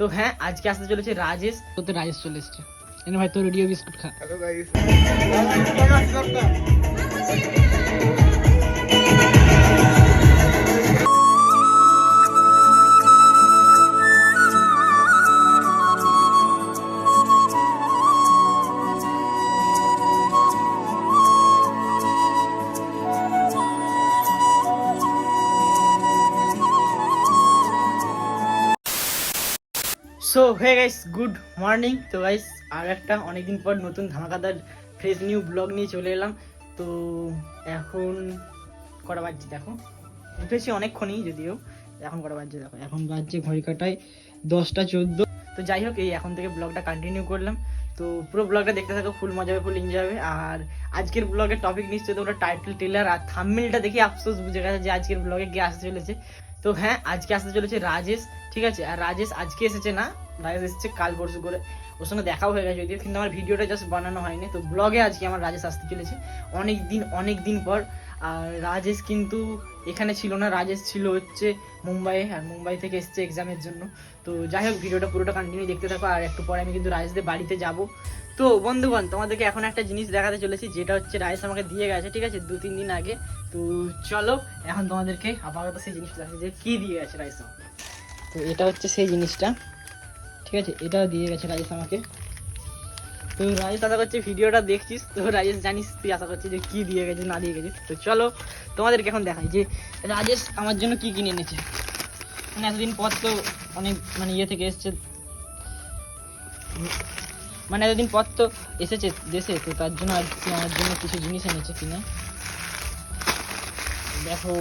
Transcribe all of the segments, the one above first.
তো হ্যাঁ, আজকে আসতে চলেছে রাজেশ। তো রাজেশ চলে এসছে। এনে ভাই তোর রেডিও বিস্কুট খা। Hello guys. So hey guys, good morning. তো গাইস আর একটা অনেকদিন পর নতুন ধামাকাদার ফ্রেশ নিউ ব্লগ নিয়ে চলে এলাম। তো এখন কটা বাজছে দেখো, উঠেছি অনেকক্ষণই, যদিও এখন কটা বাজছে দেখো, এখন বাজছে ঘড়ি কাটায় 10টা 14। তো যাই হোক, এই এখন থেকে ব্লগটা কন্টিনিউ করলাম। তো পুরো ব্লগটা দেখতে থাকো, ফুল মজা হবে, ফুল এনজয় হবে। আর আজকের ব্লগের টপিক নিশ্চয়ই তোমরা টাইটেল টেলার আর থাম্বনেলটা দেখে আফসোস বুঝে গেছে যে আজকের ব্লগে কে আসতে চলেছে। তো হ্যাঁ, আজকে আসতে চলেছে রাজেশ, ঠিক আছে। আর রাজেশ আজকে এসেছে না, রাজেশ এসেছে কাল পরশু করে। ওর সঙ্গে দেখাও হয়ে গেছে যদিও, কিন্তু আমার ভিডিওটা জাস্ট বানানো হয়নি। তো ব্লগে আজকে আমার রাজেশ আসতে চলেছে অনেক দিন পর। আর রাজেশ কিন্তু এখানে ছিল না, রাজেশ ছিল হচ্ছে মুম্বাইয়ে, আর মুম্বাই থেকে এসছে এক্সামের জন্য। তো যাই হোক, ভিডিওটা পুরোটা কন্টিনিউ দেখতে থাকো। আর একটু পরে আমি কিন্তু রাজেশদের বাড়িতে যাব। তো বন্ধুগণ, তোমাদেরকে এখন একটা জিনিস দেখাতে চলেছি, যেটা হচ্ছে রাজেশ আমাকে দিয়ে গেছে, ঠিক আছে, 2-3 দিন আগে। তো চলো এখন তোমাদেরকে আপাতত সেই জিনিসটা দেখাচ্ছি যে কী দিয়ে গেছে রাজেশ আমাকে। তো এটা হচ্ছে সেই জিনিসটা, ঠিক আছে, এটাও দিয়ে গেছে রাজেশ আমাকে। তো রাজেশ আশা করছি ভিডিওটা দেখছিস, তো রাজেশ জানিস তুই আশা করছিস যে কী দিয়ে গেছিস না দিয়ে গেছিস। তো চলো তোমাদেরকে এখন দেখাই যে রাজেশ আমার জন্য কী কিনে এনেছে। মানে এতদিন পর তো অনেক ইয়ে থেকে এসছে, এতদিন পর তো এসেছে দেশে, তো তার জন্য আজকে আমার জন্য কিছু জিনিস এনেছে কিনে। দেখো,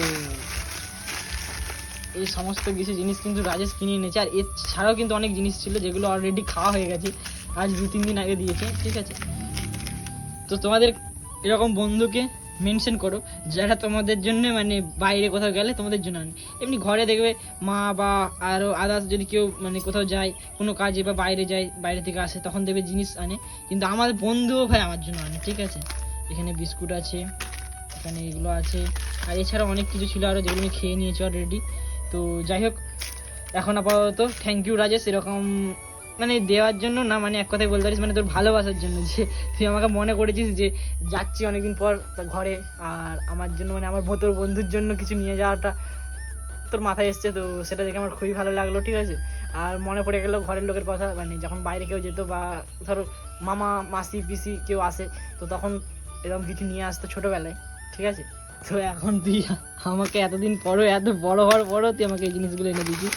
এই সমস্ত কিছু জিনিস কিন্তু রাজেশ কিনে এনেছে। আর এছাড়াও কিন্তু অনেক জিনিস ছিল যেগুলো অলরেডি খাওয়া হয়ে গেছে, আজ 2-3 দিন আগে দিয়েছে, ঠিক আছে। তো তোমাদের এরকম বন্ধুকে মেনশন করো যারা তোমাদের জন্য বাইরে কোথাও গেলে তোমাদের জন্য আনে। এমনি ঘরে দেখবে মা বা আরও আদার্স যদি কেউ কোথাও যায় কোনো কাজে বা বাইরে যায়, বাইরে থেকে আসে, তখন দেখবে জিনিস আনে, কিন্তু আমার বন্ধুও ভাই আমার জন্য আনে, ঠিক আছে। এখানে বিস্কুট আছে, এখানে এগুলো আছে, আর এছাড়া অনেক কিছু ছিল আরও যেগুলো আমি খেয়ে নিয়েছি অলরেডি। তো যাই হোক, এখন আপাতত থ্যাংক ইউ রাজেশ, এরকম দেওয়ার জন্য না, এক কথায় বলতে পারিস তোর ভালোবাসার জন্য, যে তুই আমাকে মনে করেছিস যে যাচ্ছি অনেকদিন পর ঘরে, আর আমার জন্য আমার তোর বন্ধুর জন্য কিছু নিয়ে যাওয়াটা তোর মাথায় এসছে। তো সেটা দেখে আমার খুবই ভালো লাগলো, ঠিক আছে। আর মনে পড়ে গেলো ঘরের লোকের কথা, যখন বাইরে কেউ যেত বা ধরো মামা মাসি পিসি কেউ আসে, তো তখন এরকম কিছু নিয়ে আসতো ছোটোবেলায়, ঠিক আছে। তো এখন তুই আমাকে এতদিন পরও, এত বড় হওয়ার পরও তুই আমাকে এই জিনিসগুলো এনে দিয়েছিস।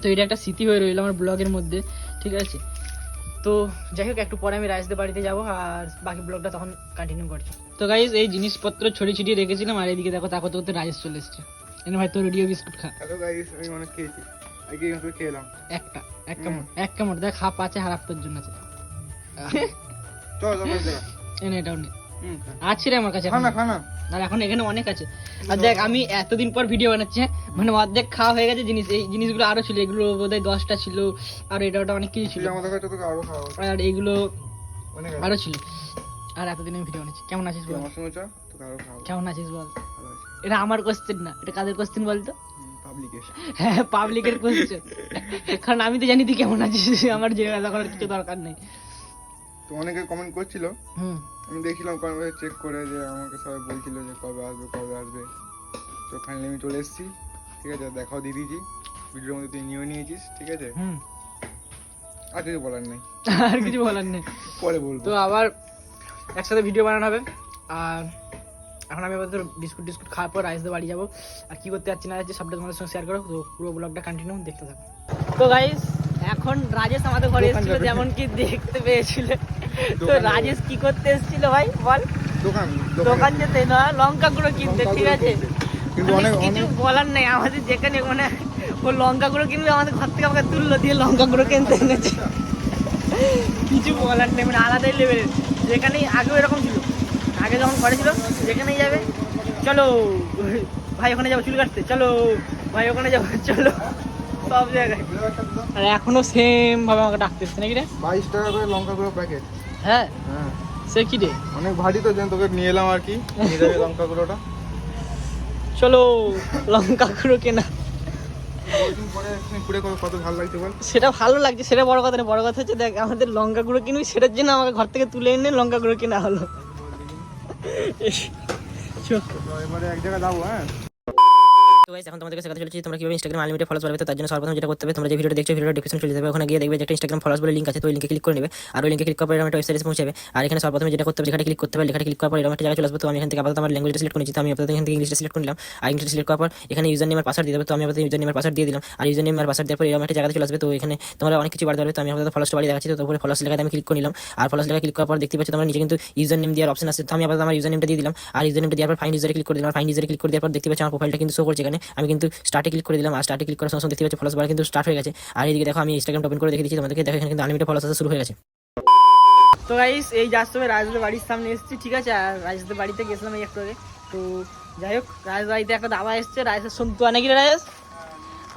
তো এটা একটা স্মৃতি হয়ে রইল আমার ব্লগের মধ্যে, ঠিক আছে। তো যাই হোক, একটু পরে আমি রাজেশদের বাড়িতে যাবো, আর বাকি ব্লগটা তখন কন্টিনিউ করছি। তো গাইস, এই জিনিসপত্র ছড়িয়ে ছিটিয়ে রেখেছিলাম, আর এদিকে দেখো তাকতে করতে রাজেশ চলে এসছে। এনে ভাই তোর রেডিও বিস্কুট খা। হ্যালো গাইস, আমি অনেক খেয়েছি, আগে এইভাবে খেলাম এক কামড় দেখ, হাফ আছে, হারাপ তোর জন্য আছে। চল এনে এটাও নে, আছে রে আমার কাছে খানা আর এখন এখানে অনেক আছে। আর দেখ, আমি এতদিন পর ভিডিও বানাচ্ছি, অর্ধেক খাওয়া হয়ে গেছে জিনিস, এই জিনিসগুলো আরো ছিল, এগুলো বোধহয় 10টা ছিল, আর এটা ওটা অনেক কিছু ছিল, আমাদের কাছে তোকে আরো খাওয়া, আর এইগুলো আরো ছিল। আর এতদিন আমি ভিডিও বানাচ্ছি। কেমন আছিস বল? আমার সঙ্গে চল, তোকে আরো খাওয়া। কেমন আছিস বল? এটা আমার কোশ্চেন না, এটা কাদের কোশ্চেন বলতো? পাবলিকের। হ্যাঁ, পাবলিকের কোশ্চেন, কারণ আমি তো জানি তুই কেমন আছিস, আমার জিজ্ঞাসা করার কিছু দরকার নেই। তো অনেকে কমেন্ট করছিল, আমি দেখছিলাম কমেন্ট চেক করে, যে আমাকে সবাই বলছিল যে কবে আসবে। তো ফাইনালি আমি চলে এসেছি, ঠিক আছে, দেখাও দিয়ে দিয়েছি, ভিডিওর মধ্যে তুই নিয়েও নিয়েছিস, ঠিক আছে। আর কিছু বলার নেই, আর কিছু বলার নেই, পরে বলবো। তো আবার একসাথে ভিডিও বানানো হবে। আর এখন আমি আবার বিস্কুট খাওয়ার পর রাইসদের বাড়ি যাবো, আর কি করতে যাচ্ছি না যাচ্ছি সবটা তোমাদের সঙ্গে শেয়ার করো। তো পুরো ব্লগটা কন্টিনিউ দেখতে থাকো। তো গাইস, এখন রাজেশ আমাদের ঘরে এসেছিল, যেমন কি দেখতে পেয়েছিল। তো রাজেশ কি করতে এসেছিল ভাই বল? দোকান যেতে না, লঙ্কা গুঁড়ো কিনতে, ঠিক আছে। কিন্তু অনেক কিছু বলার নেই, আমাদের যেখানে ও লঙ্কা গুঁড়ো কিনবে, আমাদের ঘর থেকে আমাকে তুললো দিয়ে লঙ্কা গুঁড়ো কিনতে এনেছে। কিছু বলার নেই, আলাদাই লেভেলের। যেখানেই আগেও এরকম ছিল, আগে যখন করেছিল যেখানেই যাবে চলো ভাই ওখানে যাবো চুল কাটতে, চলো ভাই ওখানে যাবো, চলো সব জায়গায়। আর এখনো সেম ভাবে আমাকে ডাকতেছে নাকি রে? 22 টাকা করে লঙ্কা গুঁড়ো প্যাকেট। হ্যাঁ, সে কি রে, অনেক ভারী তো, যেন তোকে নিয়ে এলাম আর কি, নিয়ে যাবে লঙ্কা গুঁড়োটা। চলো লঙ্কা গুঁড়ো কেনা। বহুদিন পরে ঘুরে কত ভালো লাগছে বল। সেটা ভালো লাগছে, সেটা বড় কথা না। বড় কথা হচ্ছে দেখ আমাদের লঙ্কা গুঁড়ো কিনবি, সেটার জন্য আমাকে ঘর থেকে তুলে এনে লঙ্কা গুঁড়ো কেনা হলো। এবারে এক জায়গায় যাবো। হ্যাঁ তো গাইস এখন তোমাদেরকে শেখাতে চলেছি তোমরা কিভাবে ইনস্টাগ্রাম আনলিমিটেড ফলোয়ার্স বাড়াবে। তো তার জন্য সর্বপ্রথম যেটা করতে হবে, তোমরা যে ভিডিওটা দেখছো ভিডিওটা ডেসক্রিপশন চলে যাবে, ওখানে গিয়ে দেখবে যে একটা ইনস্টাগ্রাম ফলোয়ার্স বলে লিংক আছে, তো ওই লিংকে ক্লিক করে নেবে। আর ওই লিংকে ক্লিক করার পরে এরকম একটা ওয়েবসাইটে পৌঁছাবে। আর এখানে সর্বপ্রথম যেটা করতে হবে, লেখাটা ক্লিক করতে হবে। লেখাটা ক্লিক করার পর এরকম একটা জায়গায় চলে আসবে। তো আমি এখান থেকে আপাতত আমার ল্যাঙ্গুয়েজটা সিলেক্ট করেছি, তো আমি আপাতত এখান থেকে ইংলিশটা সিলেক্ট করে নিলাম। আর ইংলিশটা সিলেক্ট করার পর এখানে ইউজার নেম আর পাসওয়ার্ড দিয়ে দেবে। তো আমি আপাতত ইউজার নেম আর পাসওয়ার্ড দিয়ে দিলাম। আর ইউজার নেম আর পাসওয়ার্ড দেওয়ার পর এরকম একটা জায়গাতে চলে আসবে। তো এখানে তোমরা অনেক কিছু বাড়তে পারবে। তো আমি আপাতত ফলোয়ার্সটা বাড়িয়ে দেখাচ্ছি। তো উপরে ফলোয়ার্স লেখাতে আমি ক্লিক করে নিলাম। আর ফলোয়ার্স লেখা ক্লিক করার পর দেখতে পাচ্ছ তোমরা নিচে কিন্তু ইউজার নেম দেওয়ার অপশন আছে। তো আমি আপাতত আমার ইউজার নেমটা দিয়ে দিলাম। আর ইউজার নেমটা দেওয়ার পর ফাইন্ড ইউজারে ক্লিক করে দিলাম। ফাইন্ড ইউজারে ক্লিক করে দেওয়ার পর দেখতে পাচ্ছ আমার প্রোফাইলটা কিন্তু শো করছে এখানে। আমি কিন্তু স্টার্টে ক্লিক করে দিলাম। আর স্টার্টে ক্লিক করার সঙ্গে দেখতে পাচ্ছ ফলোয়ার্স বাড়া কিন্তু স্টার্ট হয়ে গেছে। আর এইদিকে দেখো আমি ইনস্টাগ্রাম ওপেন করে দেখে দিচ্ছি তোমাদেরকে। দেখো এখানে কিন্তু আনলিমিটেড ফলোয়ার্স আসা শুরু হয়ে গেছে। তো গাইস এই যাচ্ছ রাজদের বাড়ির সামনে এসেছি, ঠিক আছে। আর রাজদের বাড়িতে গেছিলাম এই একটু আগে। তো যাই হোক রাজ বাড়িতে একটা দাবা এসছে, রাজেশের সন্তু নাকি রাজেশ।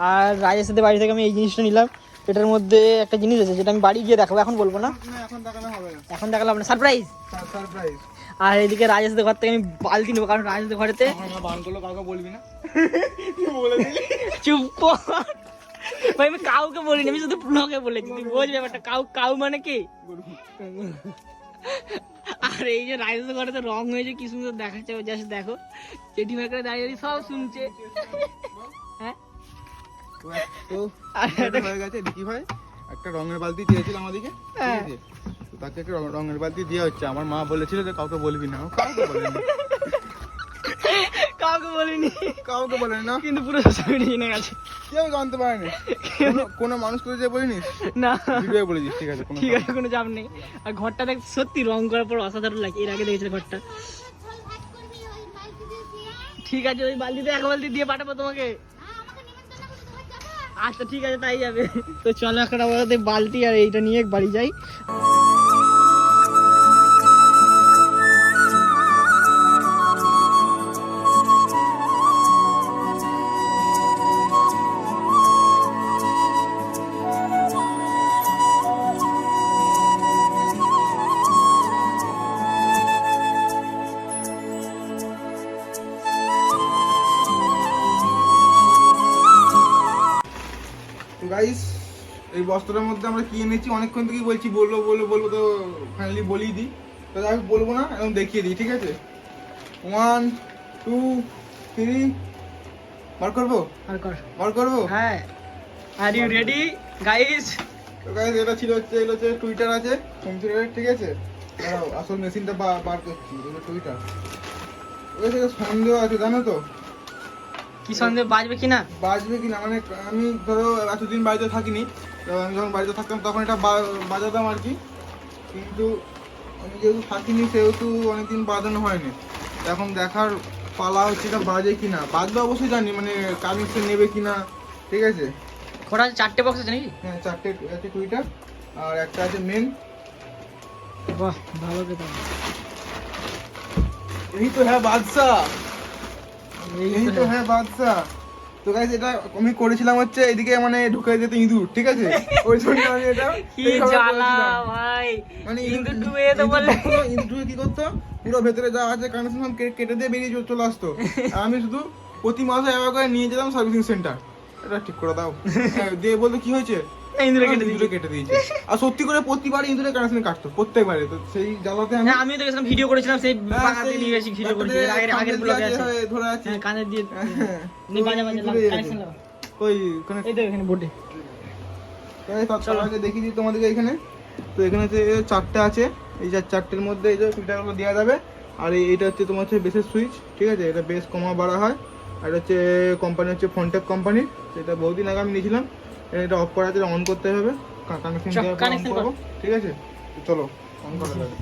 আর রাজেশের বাড়ি থেকে আমি এই জিনিসটা নিলাম। এটার মধ্যে একটা জিনিস আছে যেটা আমি বাড়ি গিয়ে দেখাবো, এখন বলবো না, এখন দেখানো হবে না, এখন দেখালাম না, সারপ্রাইজ। সারপ্রাইজ। আর এদিকে রাজেশের ঘর থেকে আমি বালতি নেবো, কারণ রাজেশের ঘরেতে বান করলো, কাউকে বলবি না। বলে দিলি চুপ কর। ভাই আমি কাউকে বলিনি, আমি শুধু ব্লগে বলেছি, তুই বোঝ ব্যাপারটা। কাউ মানে কি। আর এই যে রাজেশের ঘরে তো রং হয়েছে, কি সুন্দর দেখাচ্ছে, জাস্ট দেখো। জেঠিমা করে দাঁড়িয়ে সব শুনছে। হ্যাঁ তো হয়ে গেছে কি ভাই, একটা রঙের বালতি দিয়েছিল আমাদেরকে, ঠিক আছে। তো তাকে একটা রঙের বালতি দেওয়া হচ্ছে। আমার মা বলেছিল যে কাউকে বলবি না, কাউকে বলেনি, কাউকে বলিনি, কাউকে বলেনি না, কিন্তু পুরো সোশ্যাল মিডিয়া জেনে গেছে, কেউ জানতে পারেনি। কোনো মানুষকে যে বলিনি না ভিডিও বলেছিস, ঠিক আছে, ঠিক আছে, কোনো চাপ নেই। আর ঘরটা দেখ সত্যি রং করার পর অসাধারণ লাগে। এর আগে দেখেছিল ঘরটা। ঠিক আছে ওই বালতিতে এক বালতি দিয়ে পাঠাবো তোমাকে। আচ্ছা ঠিক আছে তাই যাবে। তো চলো এখন আমাদের বালতি আর এইটা নিয়ে বাড়ি যাই। গাইস এই বস্তাটার মধ্যে আমরা কি এনেছি, অনেকক্ষণ থেকেই বলছি বলবো, তো ফাইনালি বলেই দিই। তো আমি বলবো না, এখন দেখিয়ে দিই, ঠিক আছে। 1 2 3 বার করবো। হ্যাঁ আর ইউ রেডি গাইস? তো গাইস এটা ছিল হচ্ছে, এগুলো হচ্ছে টুইটার আছে কম্পিউটারে, ঠিক আছে। দাঁড়াও আসল মেশিনটা বার করছি। এগুলো টুইটার, ওই থেকে সন্দেহ আছে জানো তো। কি সন্দেহ, বাজবে কিনা? মানে আমি ধরো এতদিন বাড়িতে থাকিনি, তো আমি যখন বাড়িতে থাকতাম তখন এটা বাজাতাম আর কি। কিন্তু আমি যেহেতু থাকিনি সেহেতু অনেকদিন বাজানো হয়নি। এখন দেখার পালা হচ্ছে এটা বাজে কিনা। বাজবে অবশ্যই জানি, মানে কানেকশন নেবে কিনা, ঠিক আছে। ওরা 4টে বক্স আছে নাকি? হ্যাঁ 4টে আছে টুইটার, আর একটা আছে মেন। বাহ ভালো কথা। এই তো হ্যাঁ বাদশা, এই তো হ্যাঁ বাদশা। তো গাইস এটা আমি করেছিলাম হচ্ছে এদিকে মানে ঢুকে যেত ইঁদুর, ঠিক আছে। ওই জন্য আমি এটা কি জ্বালা ভাই, মানে ইঁদুর ডুবে যেত বলে। ইঁদুর কি করতো, পুরো ভেতরে যা আছে কানেকশন কেটে দিয়ে বেরিয়ে চলে আসতো। আর আমি শুধু প্রতি মাসে একবার করে নিয়ে যেতাম সার্ভিসিং সেন্টার। এটা ঠিক করে দাও দিয়ে বলতো কি হয়েছে, ইঁদুরে কেটে দিয়েছে। আর সত্যি করে প্রতিবার ইঁদুরে কানেকশন কাটতো, প্রত্যেকবারে। তো সেই জ্বালাতে আমি তো গেছিলাম ভিডিও করেছিলাম, সেই বাগাতে নিয়ে গেছি ভিডিও করেছি আগের ব্লগে আছে ধরে আছে। হ্যাঁ কানে দিয়ে নি বাজা কানেকশন লাগা কই কোন এই তো এখানে বোর্ডে। চলো আগে দেখিয়ে দিই তোমাদেরকে এখানে। তো এখানে হচ্ছে 4টে আছে, এই 4টের মধ্যে এই যে ফিল্টারগুলো দেওয়া যাবে। আর এইটা হচ্ছে তোমার হচ্ছে বেসের সুইচ, ঠিক আছে। এটা বেস কমা বাড়া হয়। আর এটা হচ্ছে কোম্পানি হচ্ছে ফোনটেক কোম্পানি, সেটা বহুদিন আগে আমি নিয়েছিলাম। এটা অফ করা আছে, অন করতে হবে, কানেকশন দেওয়া, ঠিক আছে। চলো অন করা যাবে।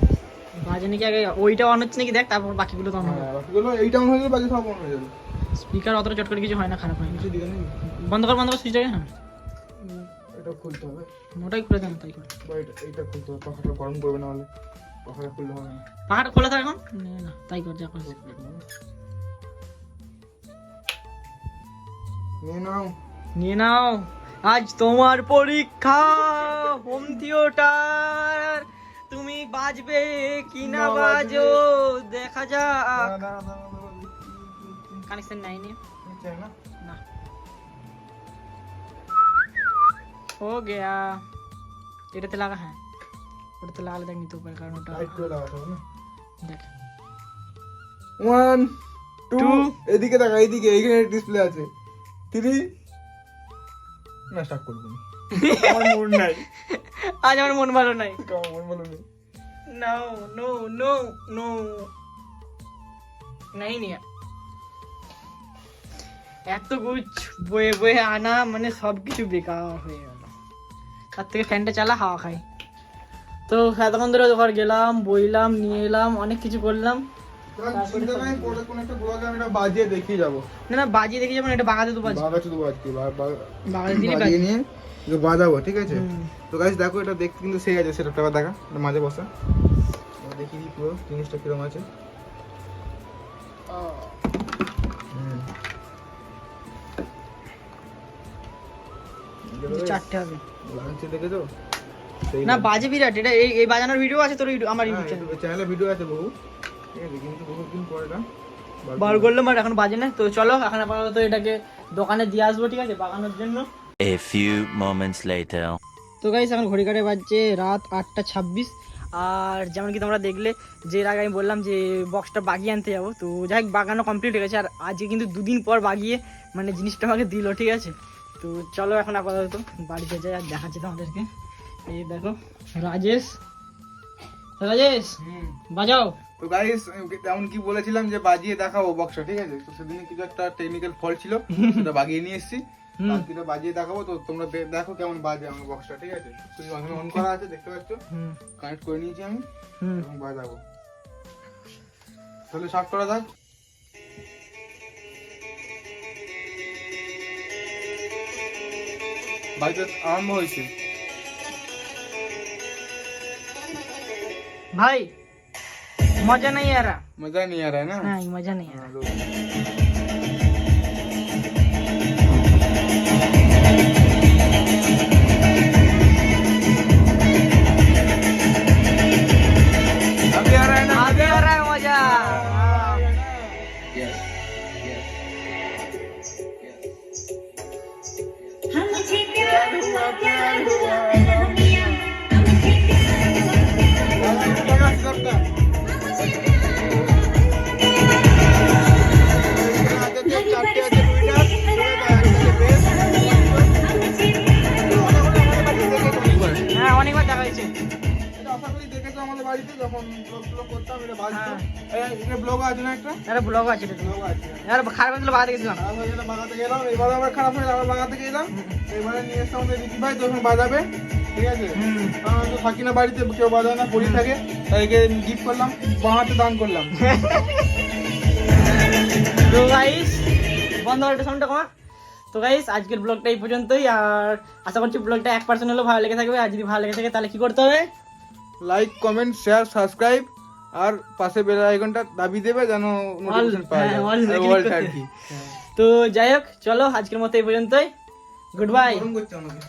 বাজে নাকি আগে ওইটা অন হচ্ছে নাকি দেখ, তারপর বাকিগুলো তো অন হবে। বাকিগুলো এইটা অন হয়ে যাবে, বাকি সব অন হয়ে যাবে। স্পিকার অতটা চট করে কিছু হয় না, খারাপ হয় না। কিছু দিকে নেই, বন্ধ কর সুইচ আগে। হ্যাঁ এটা খুলতে হবে, ওটাই খুলে দেন, তাই কর। বা এইটা খুলতে হবে, পাখাটা গরম করবে না হলে, পাখাটা খুললে হবে না। পাখাটা খোলা থাক এখন, না তাই কর যা করছিস। নিয়ে নাও, আজ তোমার পরীক্ষা হোম থিয়েটার, তুমি বাজবে কি না বাজো দেখা যাক। কানেকশন নাই নি না, हो गया এটাতে লাগা হ্যাঁ ওটাতে লাগালে দেখ নিতে পারে কারণ ওটা টাইট করে লাগাতে হবে না দেখ 1 2 Two. এদিকে দেখা এইদিকে এইখানে ডিসপ্লে আছে 3 না স্টার্ট করব না আমার মুড নাই আজ আমার মন ভালো নাই আমার মন ভালো নেই नो नो नो नो नहीं नहीं এত গুছ বয়ে বয়ে আনা মানে সব কিছু বেকার হয়ে গেল তার থেকে ফ্যানটা চালা হাওয়া খাই তো এতক্ষণ ধরে ঘর গেলাম বইলাম নিয়ে এলাম অনেক কিছু করলাম চিন্তা নাই পরে কোন একটা ব্লগে আমি এটা বাজিয়ে দেখিয়ে যাব না না বাজিয়ে দেখে যাবো না এটা বাগাতে তো বাজি বাগাচ্ছি তো বাজকি বাগাতে দিলে বাজিয়ে নিয়ে যে বাজাবো ঠিক আছে হুম। তো গাইস দেখো এটা দেখতে কিন্তু সেই আছে সেটা আবার দেখা এটা মাঝে বসা দেখি দিই পুরো জিনিসটা কিরকম আছে চারটে হবে লাঞ্চে দেখেছো না বাজে বিরাট এটা এই এই বাজানোর ভিডিও আছে তোর আমার ইউটিউব চ্যানেল চ্যানেলে ভিডিও আছে বহু ঠিক আছে কিন্তু বহুত দিন পরে এটা বার করলাম আর এখন বাজে না তো চলো এখন আপাতত এটাকে দোকানে দিয়ে আসবো ঠিক আছে বাগানোর জন্য A few moments later. তো গাইস এখন ঘড়ি কাটে বাজছে রাত 8:26 আর যেমন কি তোমরা দেখলে যে এর আগে আমি বললাম যে বক্সটা বাগিয়ে আনতে যাবো তো যাই হোক বাগানো কমপ্লিট হয়ে গেছে আর আজকে কিন্তু 2 দিন পর বাগিয়ে মানে জিনিসটা আমাকে দিল ঠিক আছে তো চলো এখন আপাতত বাড়িতে যাই আর দেখাচ্ছি তোমাদেরকে এই দেখো রাজেশ রাজেশ বাজাও তো গাইস তেমন কি বলেছিলাম যে বাজিয়ে দেখাবো বক্সটা ঠিক আছে তো সেদিনে কিছু একটা টেকনিক্যাল ফল্ট ছিল সেটা বাগিয়ে নিয়ে এসেছি বাকিটা বাজিয়ে দেখাবো তো তোমরা দেখো কেমন বাজে আমার বক্সটা ঠিক আছে তুই অন করা আছে দেখতে পাচ্ছ কানেক্ট করে নিয়েছি আমি এবং বাজাবো তাহলে স্টার্ট করা যাক বাজতে আরম্ভ হয়েছে भाई मजा नहीं आ रहा मजा नहीं आ रहा है ना हाँ मजा नहीं आ रहा अभी आ रहा है ना आगे आ रहा है मजा हमसे प्यार हुआ मियां हमसे प्यार हुआ হ্যাঁ অনেকবার দেখা হয়েছে দেখেছো আমাদের বাড়িতে যখন ব্লগ করতাম এটা বাজতো এটা ব্লগ আছে না একটা আরে ব্লগ আছে এটা ব্লগ আছে আর খারাপ হয়েছিল বাগাতে গেছিলাম খারাপ হয়ে গেলে বাগাতে গেলাম এবার আবার খারাপ হয়ে আবার বাগাতে গেলাম এবারে নিয়ে এসে আমাদের রিকি ভাই তখন বাজাবে ঠিক আছে কারণ আমি তো থাকি না বাড়িতে কেউ বাজায় না পড়ি থাকে তাই একে গিফট করলাম বাহাতে দান করলাম তো গাইস বন্ধ করে সাউন্ডটা কমা তো গাইস আজকের ব্লগটা এই পর্যন্তই আর আশা করছি ব্লগটা 1% হলেও ভালো লেগে থাকবে আর যদি ভালো লেগে থাকে তাহলে কি করতে হবে লাইক কমেন্ট শেয়ার সাবস্ক্রাইব আর পাশে বেল আইকনটা দাবি দেবে যেন নোটিফিকেশন পাওয়া যায় all click অল করতে আর কি তো যাই হোক চলো আজকের মতো এই পর্যন্তই গুড বাই গরম করছে আমাকে